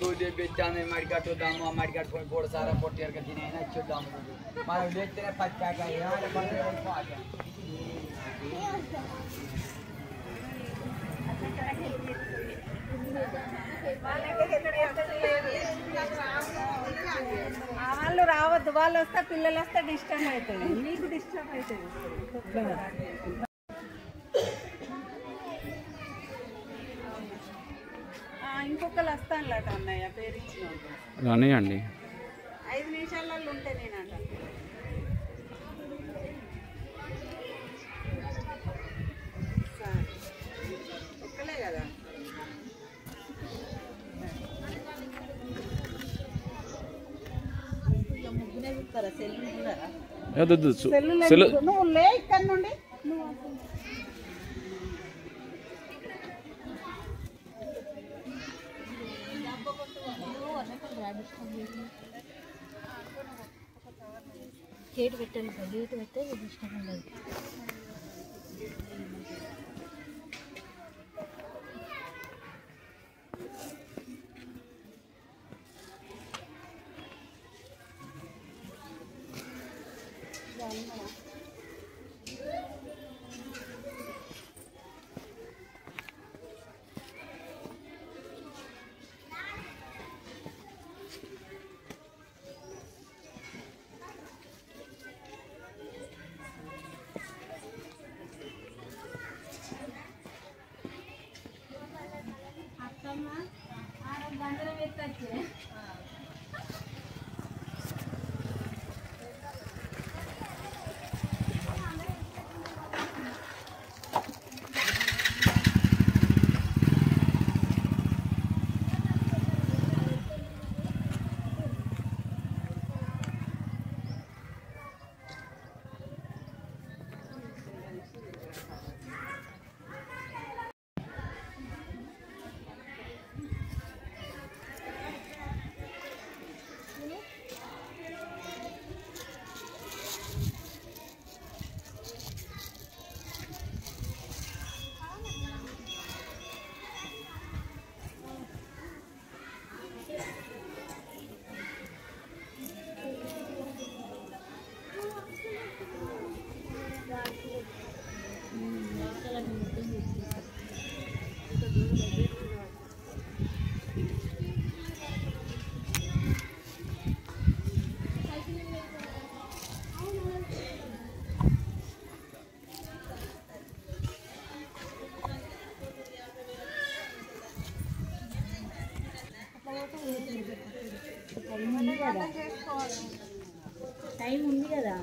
బుద్ధి పెట్టాను మడికట్టు వద్దాము ఆ మడికట్టు పోయి కూడా సారా పొట్టి తినైనా చూద్దాము మనం లేస్తేనే పచ్చాక వాళ్ళు రావద్దు, వాళ్ళు వస్తే పిల్లలు వస్తే డిస్టర్బ్ అవుతుంది, నీకు డిస్టర్బ్ అవుతుంది. ఇంకొకరు వస్తానులట అన్నయ్య పేరు ఇచ్చిన రానియండి 5 నిమిషాలలో ఉంటే నేనంట. ఒక్కలే కదా నువ్వు లే ఇక్కడ నుండి గేట్ పెట్టండి సార్, గేట్ పెడితే ఇష్టం ఉండదు. టైం ఉంది కదా.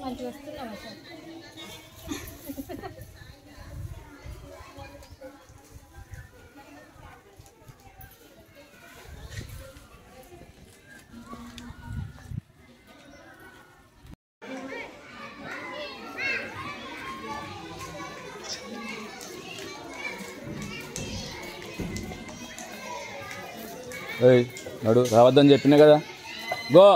మంచిగా వస్తున్నామా సార్? నడు రావద్దని చెప్పినా కదా, గో.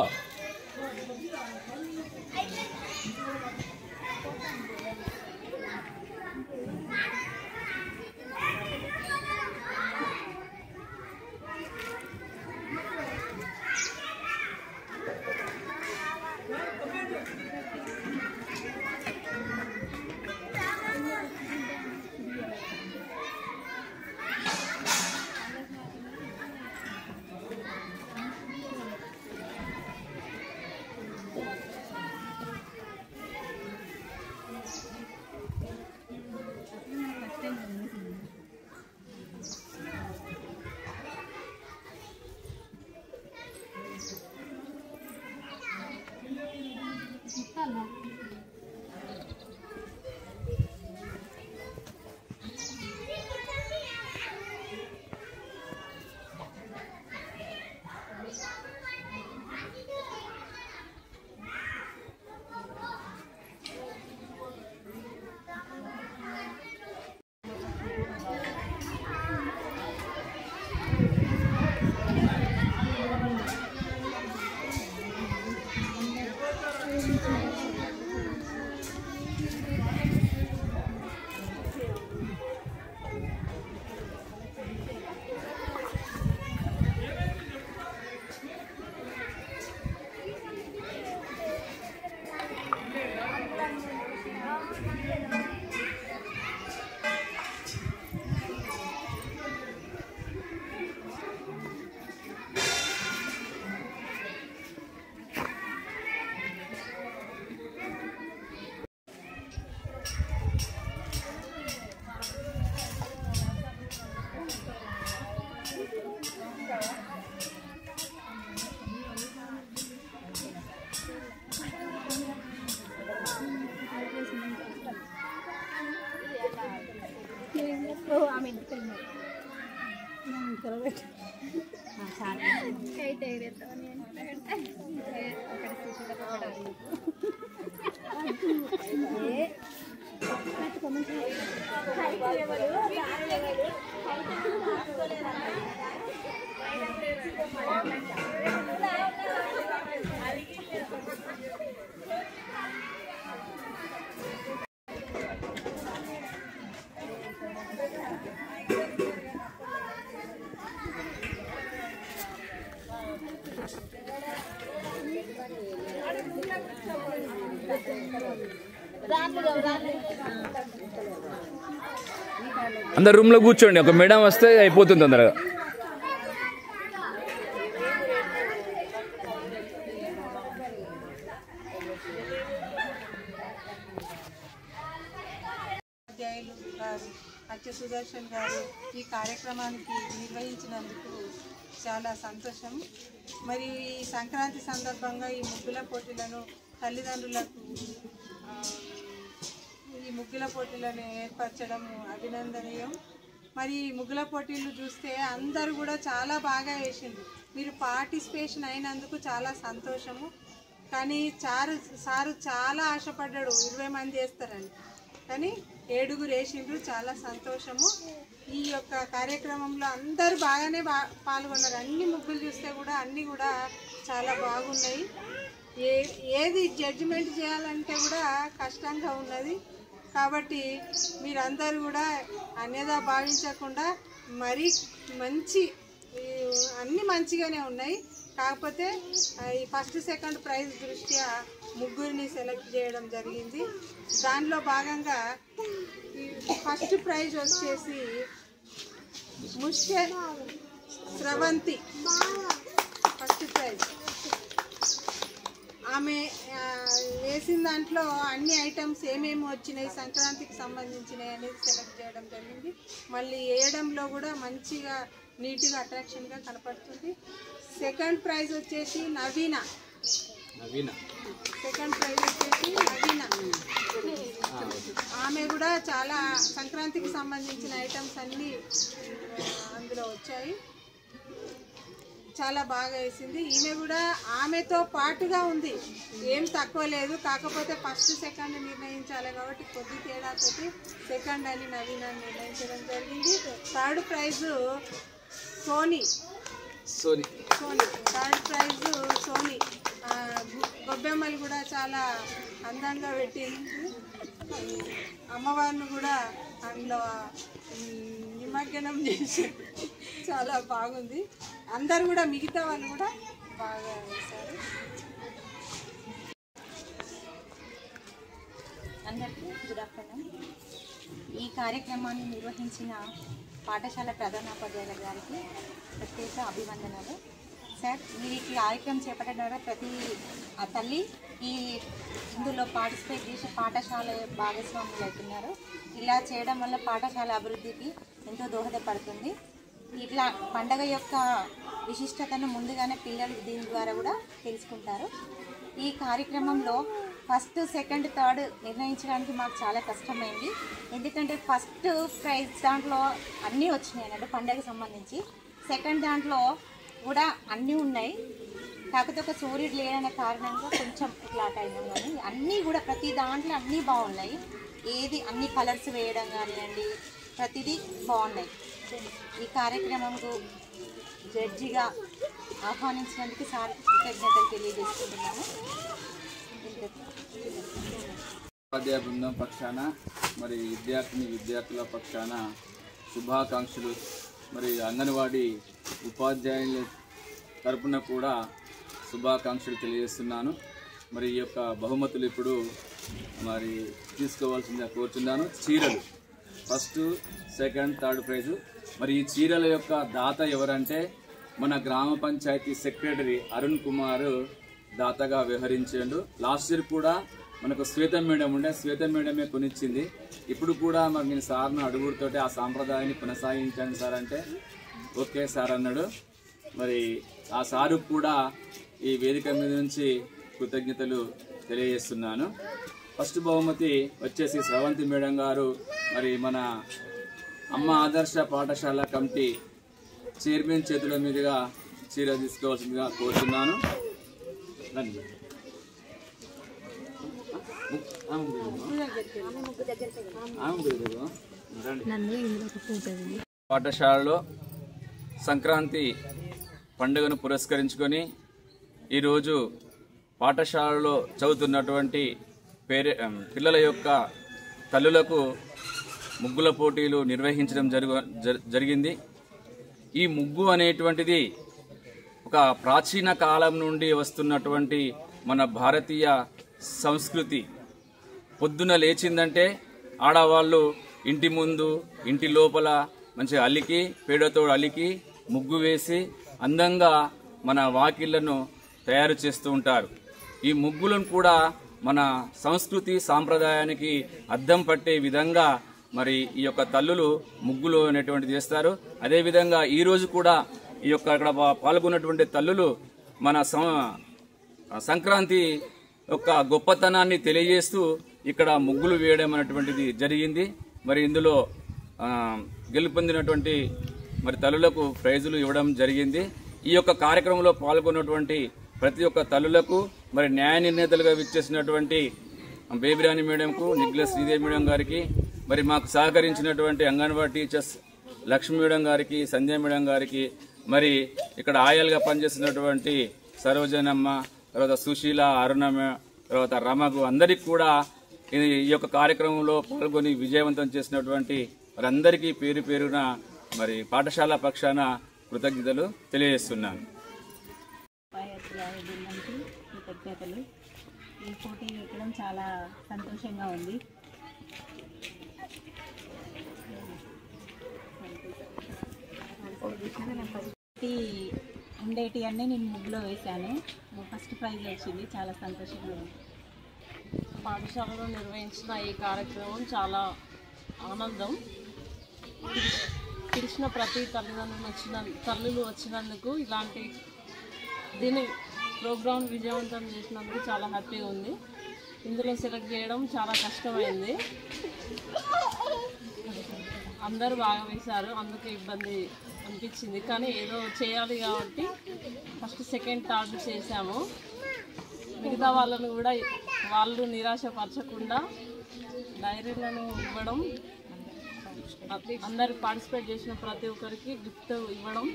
అందరు రూమ్లో కూర్చోండి, ఒక మేడం వస్తే అయిపోతుంది తొందరగా. అచ్చ సుదర్శన్ గారు ఈ కార్యక్రమానికి నిర్వహించినందుకు చాలా సంతోషం. మరియు ఈ సంక్రాంతి సందర్భంగా ఈ ముగ్గుల పోటీలను తల్లిదండ్రులకు ఈ ముగ్గుల పోటీలను ఏర్పరచడం అభినందనీయం. మరి ఈ ముగ్గుల పోటీలు చూస్తే అందరూ కూడా చాలా బాగా వేసిండ్రు. మీరు పార్టిసిపేషన్ అయినందుకు చాలా సంతోషము. కానీ సారు చాలా ఆశపడ్డాడు 20 మంది వేస్తారని, కానీ 7 వేసిండ్రు. చాలా సంతోషము. ఈ యొక్క కార్యక్రమంలో అందరూ బాగానే పాల్గొన్నారు. అన్ని ముగ్గులు చూస్తే కూడా అన్నీ కూడా చాలా బాగున్నాయి. ఏది జడ్జిమెంట్ చేయాలంటే కూడా కష్టంగా ఉన్నది. కాబట్టి మీరందరూ కూడా అన్యదా భావించకుండా మరీ మంచి అన్నీ మంచిగానే ఉన్నాయి. కాకపోతే ఈ ఫస్ట్ సెకండ్ ప్రైజ్ దృష్ట్యా ముగ్గురిని సెలెక్ట్ చేయడం జరిగింది. దానిలో భాగంగా ఫస్ట్ ప్రైజ్ వచ్చేసి ముష్కే స్రవంతి ఫస్ట్ ప్రైజ్. ఆమె వేసిన దాంట్లో అన్ని ఐటమ్స్ ఏమేమి వచ్చినాయి సంక్రాంతికి సంబంధించినవి అనేది సెలెక్ట్ చేయడం జరిగింది. మళ్ళీ వేయడంలో కూడా మంచిగా నీట్గా అట్రాక్షన్గా కనపడుతుంది. సెకండ్ ప్రైజ్ వచ్చేసి నవీన. సెకండ్ ప్రైజ్ వచ్చేసి నవీన. ఆమె కూడా చాలా సంక్రాంతికి సంబంధించిన ఐటమ్స్ అన్నీ అందులో వచ్చాయి. చాలా బాగా వేసింది. ఈమె కూడా ఆమెతో పాటుగా ఉంది, ఏం తక్కువ లేదు. కాకపోతే ఫస్ట్ సెకండ్ నిర్ణయించాలి కాబట్టి కొద్ది తేడాతోటి సెకండ్ అని నవీనాన్ని నిర్ణయించడం జరిగింది. Third prize Soni. Third prize Soni. గొబ్బెమ్మలు కూడా చాలా అందంగా పెట్టింది. అమ్మవారిని కూడా అందులో నిమజ్జనం చేసి చాలా బాగుంది. అందరు కూడా మిగతా వాళ్ళు కూడా బాగా వేశారు. అందరికీ గుడ్ ఆఫ్టర్నూన్. ఈ కార్యక్రమాన్ని నిర్వహించిన పాఠశాల ప్రధానోపాధ్యాయుల గారికి ప్రత్యేక అభివందనాలు. సార్, మీరు ఈ కార్యక్రమం చేపట్టడం ద్వారా ప్రతి తల్లి ఇందులో పార్టిసిపేట్ చేసి పాఠశాల భాగస్వాములు అవుతున్నారు. ఇలా చేయడం వల్ల పాఠశాల అభివృద్ధికి ఎంతో దోహదపడుతుంది. ఇట్లా పండగ యొక్క విశిష్టతను ముందుగానే పిల్లలు దీని ద్వారా కూడా తెలుసుకుంటారు. ఈ కార్యక్రమంలో ఫస్ట్ సెకండ్ థర్డ్ నిర్ణయించడానికి మాకు చాలా కష్టమైంది. ఎందుకంటే ఫస్ట్ ప్రైజ్ దాంట్లో అన్నీ వచ్చినాయి అన్నట్టు పండగకు సంబంధించి. సెకండ్ దాంట్లో కూడా అన్నీ ఉన్నాయి, కాకపోతే ఒక సూర్యుడు లేదనే కారణంగా కొంచెం ఇట్లా అయినాం. కానీ అన్నీ కూడా ప్రతి దాంట్లో అన్నీ బాగున్నాయి. ఏది అన్ని కలర్స్ వేయడం కానివ్వండి, ప్రతిదీ బాగున్నాయి. ఈ కార్యక్రమంకు జడ్జిగా ఆహ్వానించినందుకు సార్ కృతజ్ఞతలు తెలియజేసుకుంటున్నాను. ఉపాధ్యాయ బృందం పక్షాన మరి విద్యార్థుల పక్షాన శుభాకాంక్షలు. మరి అంగన్వాడీ ఉపాధ్యాయుల తరపున కూడా శుభాకాంక్షలు తెలియజేస్తున్నాను. మరి ఈ యొక్క బహుమతులు ఇప్పుడు మరి తీసుకోవాల్సిందిగా కోరుతున్నాను. చీరలు ఫస్ట్ సెకండ్ థర్డ్ ప్రైజు. మరి ఈ చీరల యొక్క దాత ఎవరంటే మన గ్రామ పంచాయతీ సెక్రటరీ అరుణ్ కుమార్ దాతగా వ్యవహరించాడు. లాస్ట్ ఇయర్ కూడా మనకు శ్వేత మేడం ఉండే, శ్వేత మేడమే కొనిచ్చింది. ఇప్పుడు కూడా మరి నేను సార్ను అడుగుడుతోటి ఆ సాంప్రదాయాన్ని కొనసాగించాను సార్ అంటే ఓకే సార్ అన్నాడు. మరి ఆ సారు కూడా ఈ వేదిక మీద నుంచి కృతజ్ఞతలు తెలియజేస్తున్నాను. ఫస్ట్ బహుమతి వచ్చేసి స్రవంతి మేడం గారు మరి మన అమ్మ ఆదర్శ పాఠశాల కమిటీ చైర్మన్ చేతుల మీదుగా చీర తీసుకోవాల్సిందిగా కోరుతున్నాను. రండి. పాఠశాలలో సంక్రాంతి పండుగను పురస్కరించుకొని ఈరోజు పాఠశాలలో చదువుతున్నటువంటి పిల్లల యొక్క తల్లులకు ముగ్గుల పోటీలు నిర్వహించడం జరిగింది. ఈ ముగ్గు అనేటువంటిది ఒక ప్రాచీన కాలం నుండి వస్తున్నటువంటి మన భారతీయ సంస్కృతి. పొద్దున లేచిందంటే ఆడవాళ్ళు ఇంటి ముందు ఇంటి లోపల మంచిగా అలికి పేడతో అలికి ముగ్గు వేసి అందంగా మన వాకిళ్లను తయారు చేస్తూ ఉంటారు. ఈ ముగ్గులను కూడా మన సంస్కృతి సాంప్రదాయానికి అద్దం పట్టే విధంగా మరి ఈ యొక్క తల్లులు ముగ్గులు అనేటువంటిది చేస్తారు. అదేవిధంగా ఈరోజు కూడా ఈ యొక్క అక్కడ పాల్గొన్నటువంటి తల్లులు మన సంక్రాంతి యొక్క గొప్పతనాన్ని తెలియజేస్తూ ఇక్కడ ముగ్గులు వేయడం అనేటువంటిది జరిగింది. మరి ఇందులో గెలుపొందినటువంటి మరి తల్లులకు ప్రైజులు ఇవ్వడం జరిగింది. ఈ యొక్క కార్యక్రమంలో పాల్గొన్నటువంటి ప్రతి ఒక్క తల్లులకు మరి న్యాయ నిర్ణేతలుగా విచ్చేసినటువంటి బేబిరాణి మేడంకు, నిగ్లెస్ శ్రీదేవి మేడం గారికి, మరి మాకు సహకరించినటువంటి అంగన్వాడీ టీచర్స్ లక్ష్మీ మేడం గారికి, సంధ్య మేడం గారికి, మరి ఇక్కడ ఆయాలుగా పనిచేస్తున్నటువంటి సరోజనమ్మ, తర్వాత సుశీల, అరుణమ్మ, తర్వాత రమకు అందరికి కూడా ఈ యొక్క కార్యక్రమంలో పాల్గొని విజయవంతం చేసినటువంటి వారందరికీ పేరు పేరున మరి పాఠశాల పక్షాన కృతజ్ఞతలు తెలియజేస్తున్నాను. కృతజ్ఞతలు. ఈ పోటీ పెట్టడం చాలా సంతోషంగా ఉంది. ఉండేటి అన్నీ నేను ముగ్గులో వేశాను. ఫస్ట్ ప్రైజ్ వచ్చింది. చాలా సంతోషంగా ఉంది. పాఠశాలలో నిర్వహించిన ఈ కార్యక్రమం చాలా ఆనందం. పిలిచిన ప్రతి తల్లులు వచ్చినందుకు ఇలాంటి దీన్ని ప్రోగ్రామ్ విజయవంతం చేసినందుకు చాలా హ్యాపీగా ఉంది. ఇందులో సెలెక్ట్ చేయడం చాలా కష్టమైంది. అందరూ బాగా వేశారు, అందుకే ఇబ్బంది అనిపించింది. కానీ ఏదో చేయాలి కాబట్టి ఫస్ట్, సెకండ్, థర్డ్ చేశాము. మిగతా వాళ్ళను కూడా వాళ్ళు నిరాశపరచకుండా డైరీలను ఇవ్వడం, అందరు పార్టిసిపేట్ చేసిన ప్రతి ఒక్కరికి గిఫ్ట్ ఇవ్వడం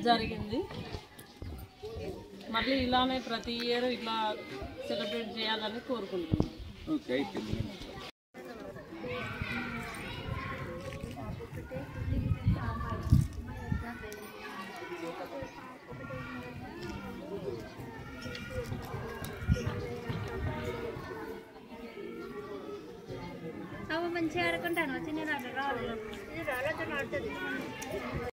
జరిగింది. మళ్ళీ ఇలానే ప్రతి ఇయర్ ఇట్లా సెలబ్రేట్ చేయాలని కోరుకుంటున్నాను. మంచిగా ఆడుకుంటాను వచ్చి నేను అట్లా రావాలి, ఇది రాళ్ళతో ఆడుతుంది.